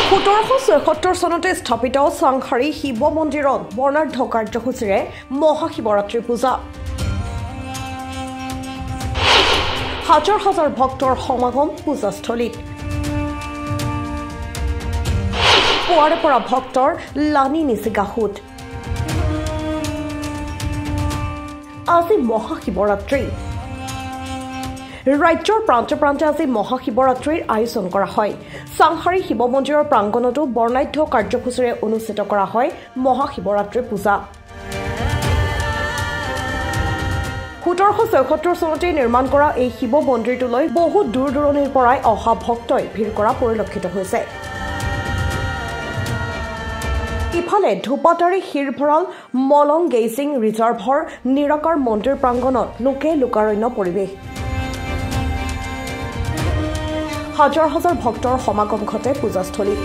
1776 চনতে স্থাপিত চাংখাৰী শিৱ মন্দিৰত বৰ্ণাঢ্য কাৰ্যসূচীৰে মহাশিৱৰাত্ৰি পূজা হাজাৰ হাজাৰ ভক্তৰ সমাগম পূজাস্থলীত পুৱাৰে পৰা ভক্তৰ লানি নিচিগাহুত আজি মহাশিৱৰাত্ৰি ৰাজ্যৰ প্ৰান্তে প্ৰান্তে আজি মহাশিৱৰাত্ৰিৰ আয়োজন কৰা হয় চাংখাৰী শিৱ মন্দিৰৰ প্ৰাংগণতো বৰ্ণাঢ্য কাৰ্যসূচীৰে অনুষ্ঠিত কৰা হয় মহাশিৱৰাত্ৰি পূজা 1776 চনতে নিৰ্মাণ কৰা এই শিৱ মন্দিৰটোলৈ বহু দূৰ দূৰণিৰ পৰাই অহা ভক্তই ভিৰ কৰা পৰিলক্ষিত হৈছে ইফালে ধুপাতাৰী হিৰভৰাল মলং গেইজিং ৰিজাৰ্ভৰ নিৰাকাৰ মন্দিৰ প্ৰাংগণত লোকে লোকাৰণ্য পৰিৱেশ হাজাৰ হাজাৰ ভক্তৰ সমাগম ঘটে পূজাস্থলীত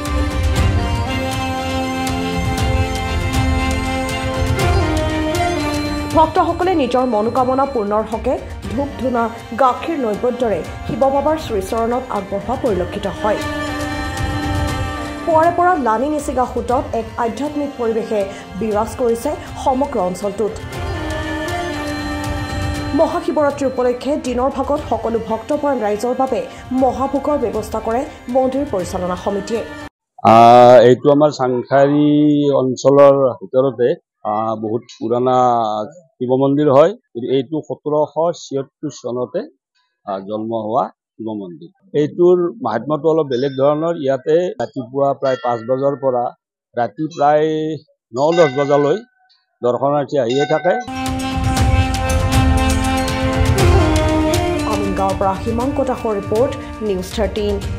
ভক্তসকলে নিজৰ মনোকামনা পূৰ্ণৰ হকে ধূপ ধূনা গাখীৰ নৈবেদ্যৰে শিৱ বাবাৰ শ্ৰীচৰণত আগবঢ়োৱা পৰিলক্ষিত হয় পুৱাৰে পৰা লানি নিচিগাহুতত এক আধ্যাত্মিক পৰিৱেশে বিৰাজ কৰিছে সমগ্ৰ অঞ্চলটোত মহাশিৱৰাত্ৰি উপলক্ষে দিনৰ ভাগত সকলো ভক্তপ্ৰাণ ৰাইজৰ বাবে মহাভোগৰ ব্যৱস্থা কৰে মন্দিৰ পৰিচালনা সমিতিয়ে এইটো আমাৰ চাংখাৰী অঞ্চলৰ ভিতৰতে বহুত পুৰণা শিৱ মন্দিৰ হয় এইটো 1776 চনতে জন্ম হোৱা শিৱ মন্দিৰ এইটোৰ মাহাত্ম্যটো অলপ বেলেগ ধৰণৰ ইয়াতে ৰাতিপুৱা প্ৰায় 5 বজাৰ পৰা ৰাতি প্ৰায় 9-10 বজালৈ দৰ্শনাৰ্থী আহিয়ে থাকে গাঁৱৰ পৰা হিমাংকু দাসৰ ৰিপৰ্ট নিউজ 13